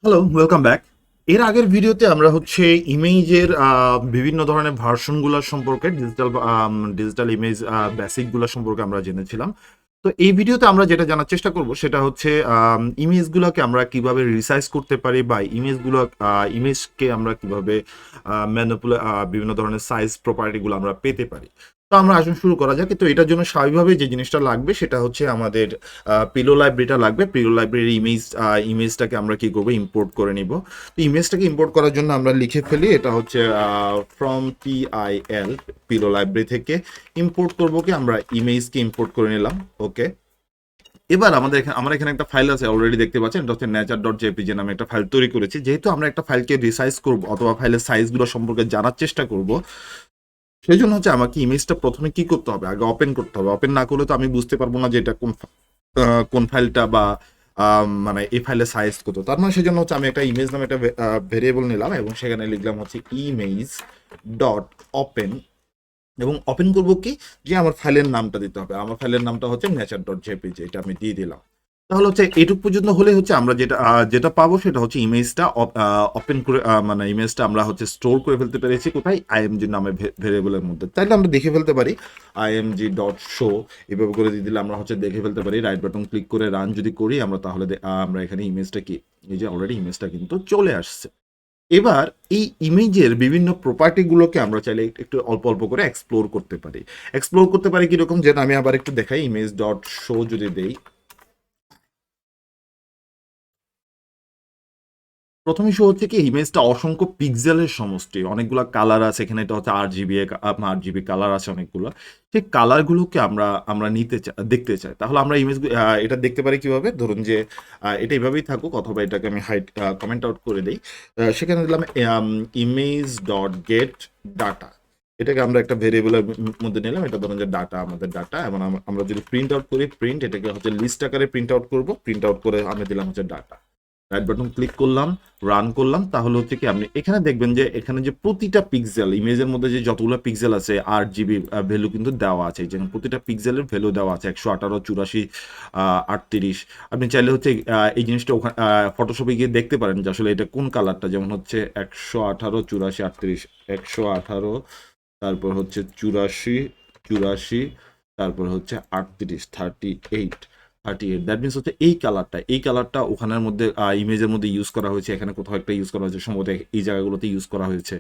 Hello, welcome back. এর আগের ভিডিওতে আমরা হচ্ছে ইমেজের বিভিন্ন ধরনের ভার্সনগুলো সম্পর্কে ডিজিটাল ইমেজ বেসিকগুলো সম্পর্কে আমরা জেনেছিলাম। তো এই ভিডিওতে আমরা যেটা জানার চেষ্টা করব সেটা হচ্ছে ইমেজগুলোকে আমরা কিভাবে রিসাইজ করতে পারি বা ইমেজকে আমরা কিভাবে বিভিন্ন ধরনের সাইজ প্রপার্টিগুলো আমরা পেতে পারি। তো আমরা আসুন শুরু করা যাক। তো এটার জন্য স্বাভাবিকভাবে যে জিনিসটা লাগবে সেটা হচ্ছে আমাদের পিলো লাইব্রেরিটা লাগবে। পিলো লাইব্রেরির ইমেজটাকে আমরা কি করব, ইম্পোর্ট করে নিব। তো ইমেজটাকে ইম্পোর্ট করার জন্য আমরা লিখে ফেলি, এটা হচ্ছে ফ্রম পিআইএল, পিলো লাইব্রেরি থেকে ইম্পোর্ট করব কি আমরা ইমেজকে ইম্পোর্ট করে নিলাম। ওকে, এবার আমার এখানে একটা ফাইল আছে, অলরেডি দেখতে পাচ্ছেন, এটা হচ্ছে nature.jpg নামে একটা ফাইল তৈরি করেছি। যেহেতু আমরা একটা ফাইলকে রিসাইজ করব অথবা ফাইলের সাইজগুলো সম্পর্কে জানার চেষ্টা করব, সেই জন্য হচ্ছে আমাকে ইমেজটা প্রথমে কি করতে হবে, আগে ওপেন করতে হবে। ওপেন না করলে তো আমি বুঝতে পারবো না যে এটা কোন ফাইলটা বা মানে এই ফাইলের সাইজ কত। তার মানে সেই জন্য হচ্ছে আমি একটা ইমেজ নামে একটা ভেরিয়েবল নিলাম এবং সেখানে লিখলাম হচ্ছে ইমেজ ডট ওপেন, এবং ওপেন করবো কি, যে আমার ফাইলের নামটা দিতে হবে। আমার ফাইলের নামটা হচ্ছে nature.jpg, এটা আমি দিয়ে দিলাম। তাহলে হচ্ছে এটুক পর্যন্ত হলে হচ্ছে আমরা যেটা পাবো সেটা হচ্ছে ইমেজটা ওপেন করে মানে ইমেজটা আমরা হচ্ছে স্টোর করে ফেলতে পেরেছি কোথায়, আইএমজি নামে ভেরিয়েবলের মধ্যে। তাইলে আমরা দেখে ফেলতে পারি আইএমজি ডট শো, এভাবে করে দিয়ে দিলে আমরা হচ্ছে দেখে ফেলতে পারি। রাইট বাটন ক্লিক করে রান যদি করি আমরা, তাহলে আমরা এখানে ইমেজটা কি, এই যে অলরেডি ইমেজটা কিন্তু চলে আসছে। এবার এই ইমেজের বিভিন্ন প্রপার্টিগুলোকে আমরা চাইলে একটু অল্প অল্প করে এক্সপ্লোর করতে পারি। এক্সপ্লোর করতে পারি কিরকম, যেটা আমি আবার একটু দেখাই। ইমেজ ডট শো যদি দেই, প্রথমে শো হচ্ছে কি, ইমেজটা অসংখ্য পিক্সেলের সমষ্টি, অনেকগুলো কালার আছে এখানে। এটা হচ্ছে 8 জিবি কালার আছে অনেকগুলো। সেই কালারগুলোকে আমরা আমরা দেখতে চাই। তাহলে আমরা এটা দেখতে পারি কিভাবে, ধরুন যে এটা এইভাবেই থাকুক, অথবা এটাকে আমি কমেন্ট আউট করে দিই। সেখানে দিলাম ইমেজ ডট গেট ডাটা, এটাকে আমরা একটা ভেরিয়েবলের মধ্যে নিলাম। এটা ধরুন যে ডাটা, আমাদের ডাটা। এবং আমরা যদি প্রিন্ট আউট করি, এটাকে হচ্ছে লিস্ট আকারে প্রিন্ট আউট করবো। প্রিন্ট আউট করে আমি দিলাম হচ্ছে ডাটা। রাইট বাটন ক্লিক করলাম, রান করলাম। তাহলে হচ্ছে কি, আপনি এখানে দেখবেন যে এখানে যে প্রতিটা পিক্সেল, ইমেজের মধ্যে যে যতগুলো পিক্সেল আছে 8 জিবি ভ্যালু কিন্তু দেওয়া আছে। যেখানে প্রতিটা পিক্সেলের ভ্যালু দেওয়া আছে 118, 84, 38। আপনি চাইলে হচ্ছে এই জিনিসটা ওখানে ফটোশপে গিয়ে দেখতে পারেন যে আসলে এটা কোন কালারটা। যেমন হচ্ছে 118, 84, 38, 118, তারপর হচ্ছে 84, 84, তারপর হচ্ছে 38, 38। দ্যাট মিনস হচ্ছে এই কালারটা ওখানের মধ্যে ইমেজের মধ্যে ইউজ করা হয়েছে। এখানে কোথাও একটা ইউজ করা হয়েছে, সম্ভবত এই জায়গাগুলোতে ইউজ করা হয়েছে।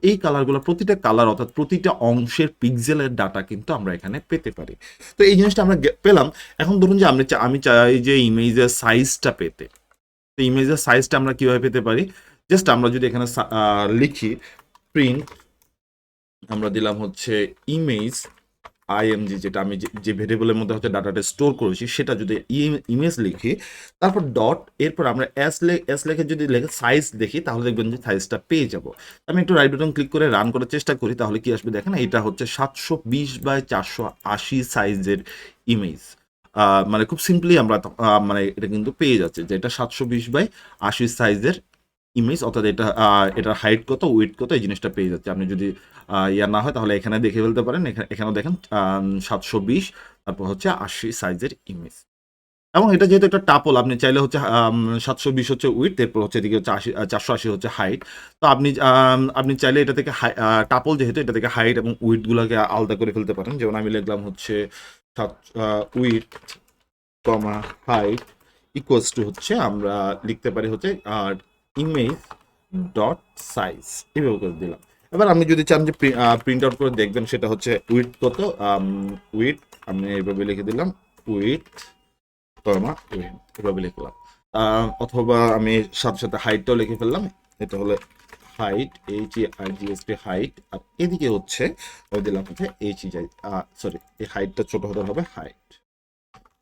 এই কালারগুলো, প্রতিটা কালার অর্থাৎ প্রতিটা অংশের পিক্সেলের ডাটা কিন্তু আমরা এখানে পেতে পারি। তো এই জিনিসটা আমরা পেলাম। এখন ধরুন যে আমি চাই যে ইমেজের সাইজটা পেতে। তো ইমেজের সাইজটা আমরা কিভাবে পেতে পারি, জাস্ট আমরা যদি এখানে লিখি প্রিন্ট, আমরা দিলাম হচ্ছে ইমেজ আইএমজি, যেটা আমি যে ভেরিয়েবলের মধ্যে হচ্ছে ডাটাটা স্টোর করেছি, সেটা যদি ইমেজ লিখি, তারপর ডট, এরপর আমরা এস লেখে যদি লেখে সাইজ দেখি, তাহলে দেখবেন যে সাইজটা পেয়ে যাব। আমি একটু রাইট বাটন ক্লিক করে রান করার চেষ্টা করি, তাহলে কি আসবে দেখেন, এটা হচ্ছে 720 বাই 480 সাইজের ইমেজ। মানে খুব সিম্পলি আমরা মানে এটা কিন্তু পেয়ে যাচ্ছে যে এটা 720 বাই 80 সাইজের ইমেজ, অর্থাৎ এটার হাইট কত, উইডথ কত, এই জিনিসটা পেয়ে যাচ্ছে। আপনি যদি ইয়া না হয় তাহলে এখানে দেখে ফেলতে পারেন। এখানেও দেখেন 720, তারপর হচ্ছে 80 সাইজের ইমেজ। এবং এটা যেহেতু একটা টাপল, আপনি চাইলে হচ্ছে 720 হচ্ছে উইডথ, এরপর হচ্ছে এদিকে হচ্ছে 480 হচ্ছে হাইট। তো আপনি চাইলে এটা থেকে টাপল যেহেতু, এটা থেকে হাইট এবং উইডথ গুলোকে আলাদা করে ফেলতে পারেন। যেমন আমি লিখলাম হচ্ছে width comma height equals to হচ্ছে, আমরা লিখতে পারি হচ্ছে ইমেজ ডট সাইজ, এভাবে করে দিলাম। এবার আপনি যদি চান যে প্রিন্ট আউট করে দেখবেন, সেটা হচ্ছে উইডথ কত, উইডথ আমি এইভাবে লিখে দিলাম, উইডথ কমা উইডথ, এভাবে লিখলাম। অথবা আমি সাথে সাথে হাইটটাও লিখে ফেললাম। এটা হলো হাইট, HEIGHT হাইট। আর এদিকে হচ্ছে আমি দিলাম হচ্ছে সরি, এই হাইটটা ছোট হতে হবে, হাইট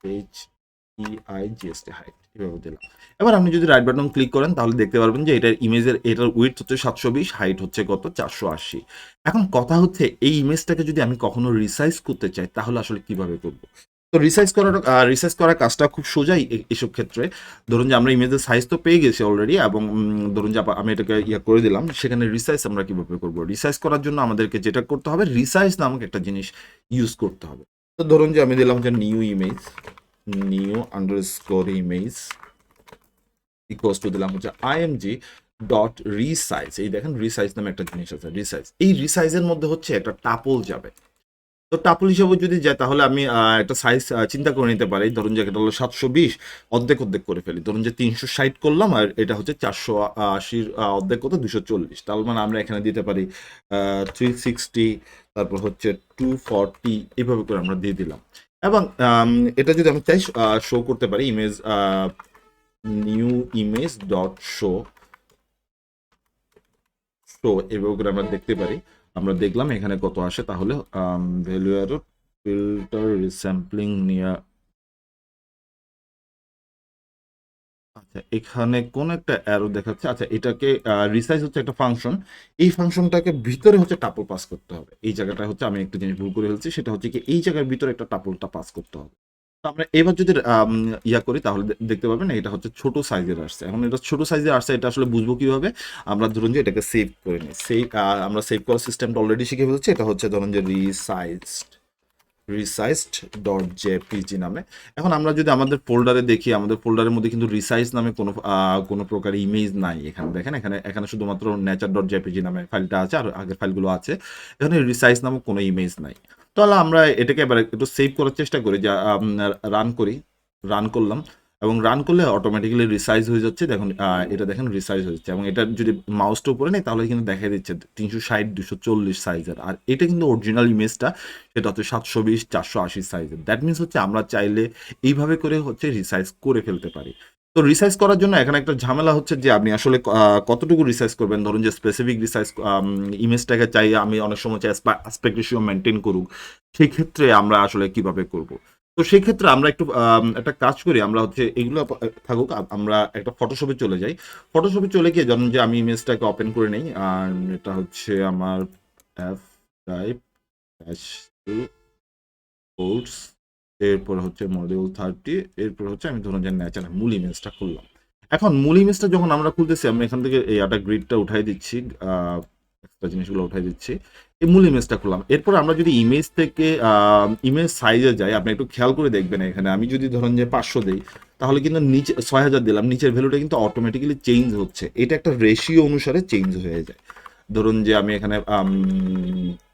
HEIGHT হাইট, এভাবে দিলাম। এবার আপনি যদি রাইট বাটন ক্লিক করেন, তাহলে দেখতে পারবেন যে এটার উইডথ হচ্ছে 720, হাইট হচ্ছে কত, 480। এখন কথা হচ্ছে, এই ইমেজটাকে যদি আমি কখনো রিসাইজ করতে চাই, তাহলে আসলে কিভাবে করব। তো রিসাইজ করার কাজটা খুব সোজাই এসব ক্ষেত্রে। ধরুন যে আমরা ইমেজের সাইজ তো পেয়ে গেছি অলরেডি, এবং ধরুন যে আমি এটাকে করে দিলাম। সেখানে রিসাইজ আমরা কিভাবে করব, রিসাইজ করার জন্য আমাদেরকে যেটা করতে হবে, রিসাইজ নামক একটা জিনিস ইউজ করতে হবে। তো ধরুন যে আমি দিলাম যে new underscore image, equals to দিলাম হচ্ছে img ডট রিসাইজ। এই দেখেন রিসাইজ নামে একটা জিনিস আছে, রিসাইজ। এই রিসাইজের মধ্যে হচ্ছে একটা টাপল যাবে। তো টাপল হিসাবে যদি যায় তাহলে আমি একটা সাইজ চিন্তা করে নিতে পারি। ধরুন যে এটা হলো 720, অর্ধেক অর্ধেক করে ফেলি। ধরুন যে 360 করলাম, আর এটা হচ্ছে 480 অর্ধেক কত 240। তার মানে আমরা এখানে দিতে পারি 360, তারপর হচ্ছে 240, এইভাবে করে আমরা দিয়ে দিলাম। এবং এটা যদি আমি চাই শো করতে পারি, image new image dot show, তো এভাবে করে আমরা দেখতে পারি। আমরা দেখলাম এখানে কত আসে, তাহলে ভ্যালু অ্যারো ফিল্টার রিস্যাম্পলিং নিয়ে, আচ্ছা এখানে কোন একটা অ্যারো দেখাচ্ছে। আচ্ছা এটাকে রিসাইজ হচ্ছে একটা ফাংশন, এই ফাংশনটাকে ভিতরে হচ্ছে টাপল পাস করতে হবে। এই জায়গাটা হচ্ছে আমি একটা জিনিস ভুল করে ফেলছি, সেটা হচ্ছে কি এই জায়গার ভিতরে একটা টাপলটা পাস করতে হবে। তো আমরা এবার যদি ইয়া করি তাহলে দেখতে পাবেন এটা হচ্ছে ছোট সাইজের আসছে। এখন এটা ছোট সাইজের আসছে, এটা আসলে বুঝবো কিভাবে? আমরা ধরুন যে এটাকে সেভ করে নিই। আমরা সেভ করার সিস্টেমটা অলরেডি শিখে ফেলছি। এটা হচ্ছে ধরুন যে রিসাইজড ডট জেপিজি নামে। এখন আমরা যদি আমাদের ফোল্ডারে দেখি, আমাদের ফোল্ডারের মধ্যে কিন্তু রিসাইজ নামে কোনো প্রকার ইমেজ নাই। এখানে দেখেন, এখানে এখানে শুধুমাত্র নেচার ডট জেপিজি নামে ফাইলটা আছে, আর আগের ফাইলগুলো আছে। এখানে রিসাইজ নামক কোনো ইমেজ নাই। তাহলে আমরা এটাকে এবার একটু সেভ করার চেষ্টা করি, যা রান করি। রান করলাম, এবং রান করলে অটোমেটিক্যালি রিসাইজ হয়ে যাচ্ছে। দেখুন এটা দেখেন রিসাইজ হয়েছে, এবং এটা যদি মাউসটা উপরে নেই তাহলে কিন্তু দেখা দিচ্ছে 360 240 সাইজের। আর এটা কিন্তু অরিজিনাল ইমেজটা, সেটা হচ্ছে 720 480 সাইজের। দ্যাট মিনস হচ্ছে আমরা চাইলে এইভাবে করে হচ্ছে রিসাইজ করে ফেলতে পারি। তো রিসাইজ করার জন্য এখানে একটা ঝামেলা হচ্ছে যে আপনি আসলে কতটুকু রিসাইজ করবেন। ধরুন যে স্পেসিফিক রিসাইজ ইমেজটাকে চাই, আমি অনেক সময় চাই অ্যাসপেক্ট রেশিও মেনটেন করুক, সেই ক্ষেত্রে আমরা আসলে কিভাবে করব? তো সেই ক্ষেত্রে আমরা একটু একটা কাজ করি, আমরা হচ্ছে এগুলো থাকুক, আমরা একটা ফটোশপে চলে যাই। ফটোশপে চলে গিয়ে ধরুন যে আমি ইমেজটাকে ওপেন করে নেই, আর এটা হচ্ছে আমার এফ টাইপ কোডস, এরপর হচ্ছে মডিউল 30, এরপর হচ্ছে আমি ধরুন যে ন্যাচারাল মূল ইমেজটা খুললাম। এখন মূল ইমেজটা যখন আমরা খুলতেছি, আমি এখান থেকে এই একটা গ্রিডটা উঠাই দিচ্ছি, এক্সট্রা জিনিসগুলো উঠাই দিচ্ছি, এই মূল ইমেজটা খুললাম। এরপর আমরা যদি ইমেজ থেকে ইমেজ সাইজে যাই, আপনি একটু খেয়াল করে দেখবেন এখানে আমি যদি ধরুন যে 500 দিই, তাহলে কিন্তু নিচে 6000 দিলাম, নিচের ভ্যালুটা কিন্তু অটোমেটিক্যালি চেঞ্জ হচ্ছে। এটা একটা রেশিও অনুসারে চেঞ্জ হয়ে যায়। ধরুন যে আমি এখানে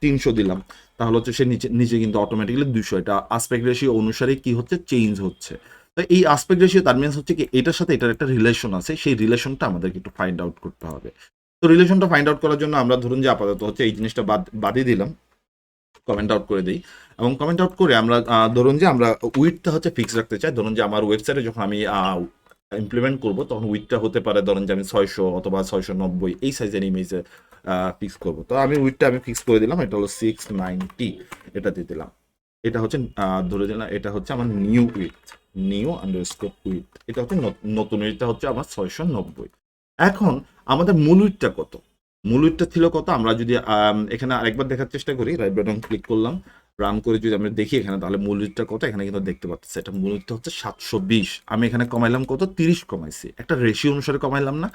300 দিলাম, তাহলে হচ্ছে সে নিচে নিচে কিন্তু অটোমেটিক্যালি 200, এটা আসপেক্ট রেশিও অনুসারে কি হচ্ছে, চেঞ্জ হচ্ছে। তো এই আসপেক্ট রেশিও তার মিনস হচ্ছে কি এটার সাথে এটার একটা রিলেশন আছে, সেই রিলেশনটা আমাদেরকে একটু ফাইন্ড আউট করতে হবে। তো রিলেশনটা ফাইন্ড আউট করার জন্য আমরা ধরুন যে আপাতত হচ্ছে এই জিনিসটা বাদই দিলাম, কমেন্ট আউট করে দিই। এবং কমেন্ট আউট করে আমরা ধরুন যে আমরা উইডটা হচ্ছে ফিক্স রাখতে চাই। ধরুন যে আমার ওয়েবসাইটে যখন আমি ইমপ্লিমেন্ট করবো, তখন উইডটা হতে পারে ধরুন যে আমি 600 অথবা 690 এই সাইজের ইমেজে ফিক্স করবো। তো আমি উইডটা আমি ফিক্স করে দিলাম, এটা হলো 690, এটা দিয়ে দিলাম। এটা হচ্ছে ধরে দিলাম এটা হচ্ছে আমার new with, new underscore with, এটা হচ্ছে নতুন উইথটা হচ্ছে আমার 690। এখন আমাদের মূল উইথটা কত? মূল উইথটা ছিল কত? আমরা যদি এখানে আরেকবার দেখার চেষ্টা করি, রাইট বাটন ক্লিক করলাম, রান করে যদি আমরা দেখি এখানে, তাহলে মূল উইথটা কত এখানে কিন্তু দেখতে পাচ্ছি। এটা মূল উইথটা হচ্ছে 720। আমি এখানে কমাইলাম কত? 30 কমাইছি, একটা রেশিও অনুসারে কমাইলাম না?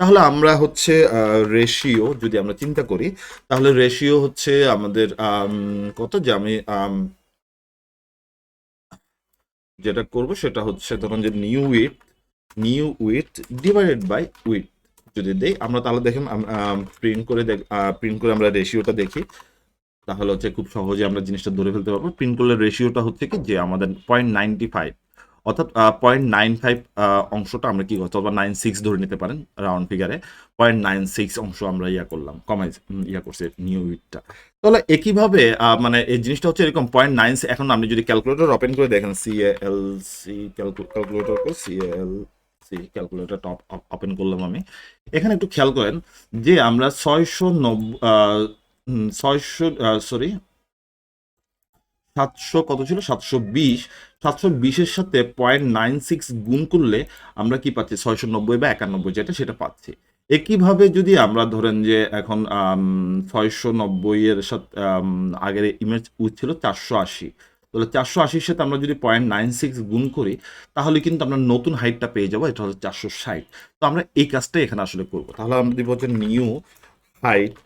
তাহলে আমরা হচ্ছে রেশিও যদি আমরা চিন্তা করি, তাহলে রেশিও হচ্ছে আমাদের কত, যে আমি যেটা করব সেটা হচ্ছে ধরুন যে new with divided by with যদি দেই আমরা, তাহলে দেখেন প্রিন্ট করে আমরা রেশিওটা দেখি, তাহলে হচ্ছে খুব সহজে আমরা জিনিসটা ধরে ফেলতে পারবো। প্রিন্ট করলে রেশিওটা হচ্ছে কি যে আমাদের 0.95, অর্থাৎ 0.95 অংশটা আমরা কি করতে, অথবা 96 ধরে নিতে পারেন রাউন্ড ফিগারে। 0.96 অংশ আমরা ইয়া করছি নিউ উইথটা। তাহলে একইভাবে মানে এই জিনিসটা হচ্ছে এরকম 0.9। এখন আপনি যদি ক্যালকুলেটর ওপেন করে দেখেন, ক্যালকুলেটর ওপেন করলাম আমি, এখানে একটু খেয়াল করেন যে আমরা 700 কত ছিল, 720-এর সাথে 0.96 গুণ করলে আমরা কি পাচ্ছি, 690 বা 91 যেটা সেটা পাচ্ছি। একইভাবে যদি আমরা ধরেন যে এখন 690 এর সাথে আগের ইমেজ উইথ ছিল 480, তাহলে 480-র সাথে আমরা যদি 0.96 গুণ করি, তাহলে কিন্তু আমরা নতুন হাইটটা পেয়ে যাবো, এটা হচ্ছে 460। তো আমরা এই কাজটাই এখানে আসলে করবো। তাহলে আমরা দিব হচ্ছে new height,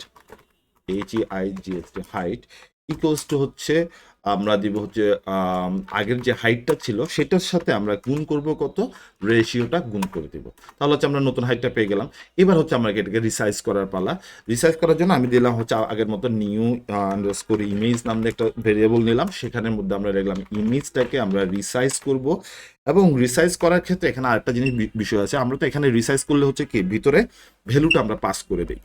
HEIGHT height equals to হচ্ছে আমরা দিব হচ্ছে আগের যে হাইটটা ছিল সেটার সাথে আমরা গুণ করব কত, রেশিওটা গুণ করে দিব। তাহলে হচ্ছে আমরা নতুন হাইটটা পেয়ে গেলাম। এবার হচ্ছে আমরা এটাকে রিসাইজ করার পালা। রিসাইজ করার জন্য আমি দিলাম হচ্ছে আগের মতো নিউ আন্ডারস্কোর ইমেজ নামে একটা ভেরিয়েবল নিলাম, সেখানের মধ্যে আমরা দেখলাম ইমেজটাকে আমরা রিসাইজ করব। এবং রিসাইজ করার ক্ষেত্রে এখানে আরেকটা জিনিস বিষয় আছে, আমরা তো এখানে রিসাইজ করলে হচ্ছে কি ভিতরে ভ্যালুটা আমরা পাস করে দিই,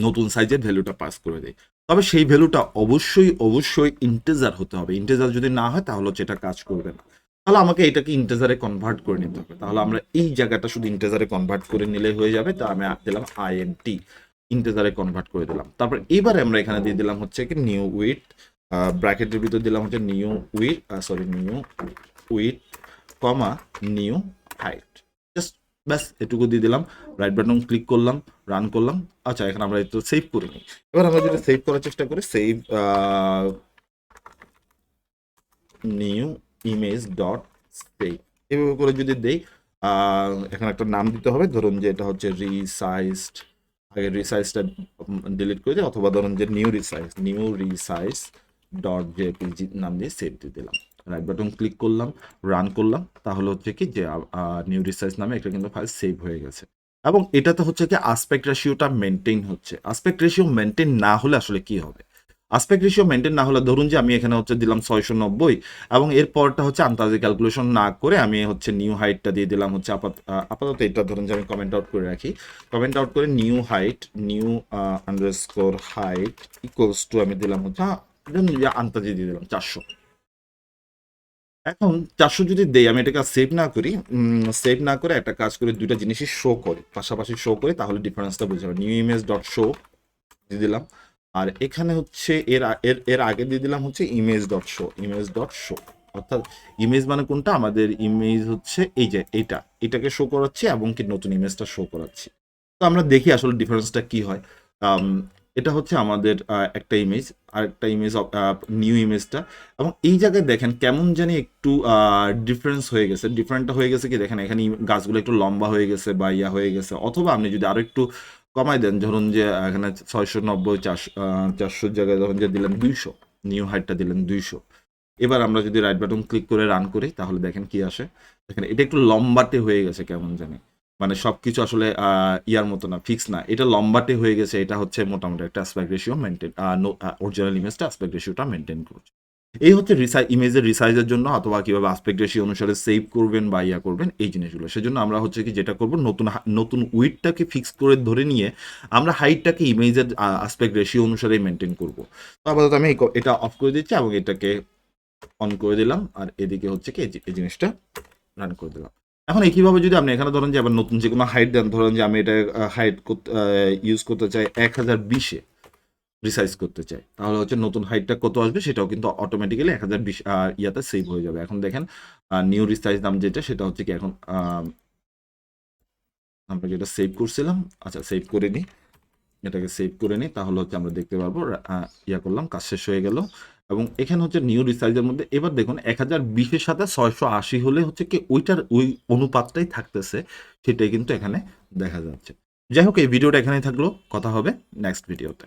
নতুন সাইজের ভ্যালুটা পাস করে দেয়। তবে সেই ভ্যালুটা অবশ্যই অবশ্যই ইন্টেজার হতে হবে। ইন্টেজার যদি না হয় তাহলে হচ্ছে এটা কাজ করবে না। তাহলে আমাকে এটাকে ইন্টেজারে কনভার্ট করে নিতে হবে। তাহলে আমরা এই জায়গাটা শুধু ইন্টেজারে কনভার্ট করে নিলে হয়ে যাবে। তা আমি দিলাম আইএনটি, ইন্টেজারে কনভার্ট করে দিলাম। তারপর এবারে আমরা এখানে দিয়ে দিলাম হচ্ছে কি নিউ উইথ, ব্র্যাকেটের ভিতর দিলাম হচ্ছে new with comma new height. Just ব্যাস এটুকু দিয়ে দিলাম, রাইট বাটন ক্লিক করলাম, রান করলাম। আচ্ছা, এখানে আমরা একটু সেভ করে নিই। এবার আমরা যদি সেভ করার চেষ্টা করি, save new image dot save এভাবে করে যদি দেই, এখানে একটা নাম দিতে হবে, ধরুন যে এটা হচ্ছে রিসাইজড, আগে রিসাইজটা ডিলিট করে দিই, অথবা ধরুন যে নিউ রিসাইজ ডট জেপিজি নাম দিয়ে সেভ দিয়ে দিলাম, রাইট বাটন ক্লিক করলাম, রান করলাম। তাহলে হচ্ছে কি যে নিউ রিসাইজ নামে একটা কিন্তু ফাইল সেভ হয়ে গেছে। এবং এটাতে হচ্ছে কি আসপেক্ট রেশিওটা মেনটেন হচ্ছে। আসপেক্ট রেশিও মেনটেন না হলে আসলে কি হবে, আসপেক্ট রেশিও মেনটেন না হলে ধরুন যে আমি এখানে হচ্ছে দিলাম 690, এবং এর পরটা হচ্ছে আন্দাজে ক্যালকুলেশন না করে আমি হচ্ছে নিউ হাইটটা দিয়ে দিলাম হচ্ছে আপাতত এটা ধরুন যে আমি কমেন্ট আউট করে রাখি, কমেন্ট আউট করে new underscore height equals to আমি দিলাম হচ্ছে আন্দাজে দিয়ে দিলাম 400। এখন 400 যদি দেই, আমি এটাকে সেভ না করি, সেভ না করে একটা কাজ করে দুইটা জিনিসই শো করে, পাশাপাশি শো করে, তাহলে ডিফারেন্সটা বুঝতে হবে। নিউ ইমেজ ডট শো দিয়ে দিলাম, আর এখানে হচ্ছে এর আগে দিয়ে দিলাম হচ্ছে ইমেজ ডট শো। অর্থাৎ ইমেজ মানে কোনটা, আমাদের ইমেজ হচ্ছে এই যে এটাকে শো করাচ্ছি এবং কি নতুন ইমেজটা শো করাচ্ছি। তো আমরা দেখি আসলে ডিফারেন্সটা কি হয়। এটা হচ্ছে আমাদের একটা ইমেজ, আর একটা ইমেজ নিউ ইমেজটা, এবং এই জায়গায় দেখেন কেমন জানি একটু ডিফারেন্স হয়ে গেছে। ডিফারেন্টটা হয়ে গেছে কি দেখেন, এখানে গাছগুলো একটু লম্বা হয়ে গেছে বা ইয়া হয়ে গেছে। অথবা আপনি যদি আরো একটু কমাই দেন, ধরুন যে এখানে 690 400 জায়গায় ধরুন যে দিলেন 200, নিউ হাইটটা দিলেন 200। এবার আমরা যদি রাইট বাটন ক্লিক করে রান করি, তাহলে দেখেন কি আসে। দেখেন এটা একটু লম্বাটে হয়ে গেছে কেমন জানি, মানে সবকিছু আসলে ইয়ার মতো না, ফিক্স না, এটা লম্বাটে হয়ে গেছে। এটা হচ্ছে মোটামুটি একটা অ্যাসপেক্ট রেশিও মেনটেন, অরিজিনাল ইমেজটা অ্যাসপেক্ট রেশিওটা মেনটেন করছে। এই হচ্ছে ইমেজের রিসাইজের জন্য, অথবা কিভাবে অ্যাসপেক্ট রেশিও অনুসারে সেভ করবেন বা ইয়া করবেন এই জিনিসগুলো। সেজন্য আমরা হচ্ছে কি যেটা করব, নতুন উইডটাকে ফিক্স করে ধরে নিয়ে আমরা হাইটটাকে ইমেজের অ্যাসপেক্ট রেশিও অনুসারে মেনটেন করব। তো আপাতত আমি এটা অফ করে দিচ্ছি এবং এটাকে অন করে দিলাম, আর এদিকে হচ্ছে কি এই জিনিসটা রান করে দিলাম। এখন একইভাবে যদি আপনি এখানে ধরেন যে আবার নতুন যে কোনো হাইট দেন, ধরেন যে আমি এটা হাইট ইউজ করতে চাই 1020-এ রিসাইজ করতে চাই, তাহলে হচ্ছে নতুন হাইটটা কত আসবে সেটাও কিন্তু অটোমেটিক্যালি 1020 ইয়াতে সেভ হয়ে যাবে। এখন দেখেন নিউ রিসাইজ নাম যেটা, সেটা হচ্ছে কি এখন আমরা যেটা সেভ করছিলাম, আচ্ছা সেভ করে নিই, এটাকে সেভ করে নিই, তাহলে হচ্ছে আমরা দেখতে পারবো ইয়া করলাম, কাজ শেষ হয়ে গেল। এবং এখানে হচ্ছে নিউ রিসাইজের মধ্যে এবার দেখুন 1020-এর সাথে 680 হলে হচ্ছে কি ওই অনুপাতটাই থাকতেছে, সেটাই কিন্তু এখানে দেখা যাচ্ছে। যাই হোক, এই ভিডিওটা এখানেই থাকলো, কথা হবে নেক্সট ভিডিওতে।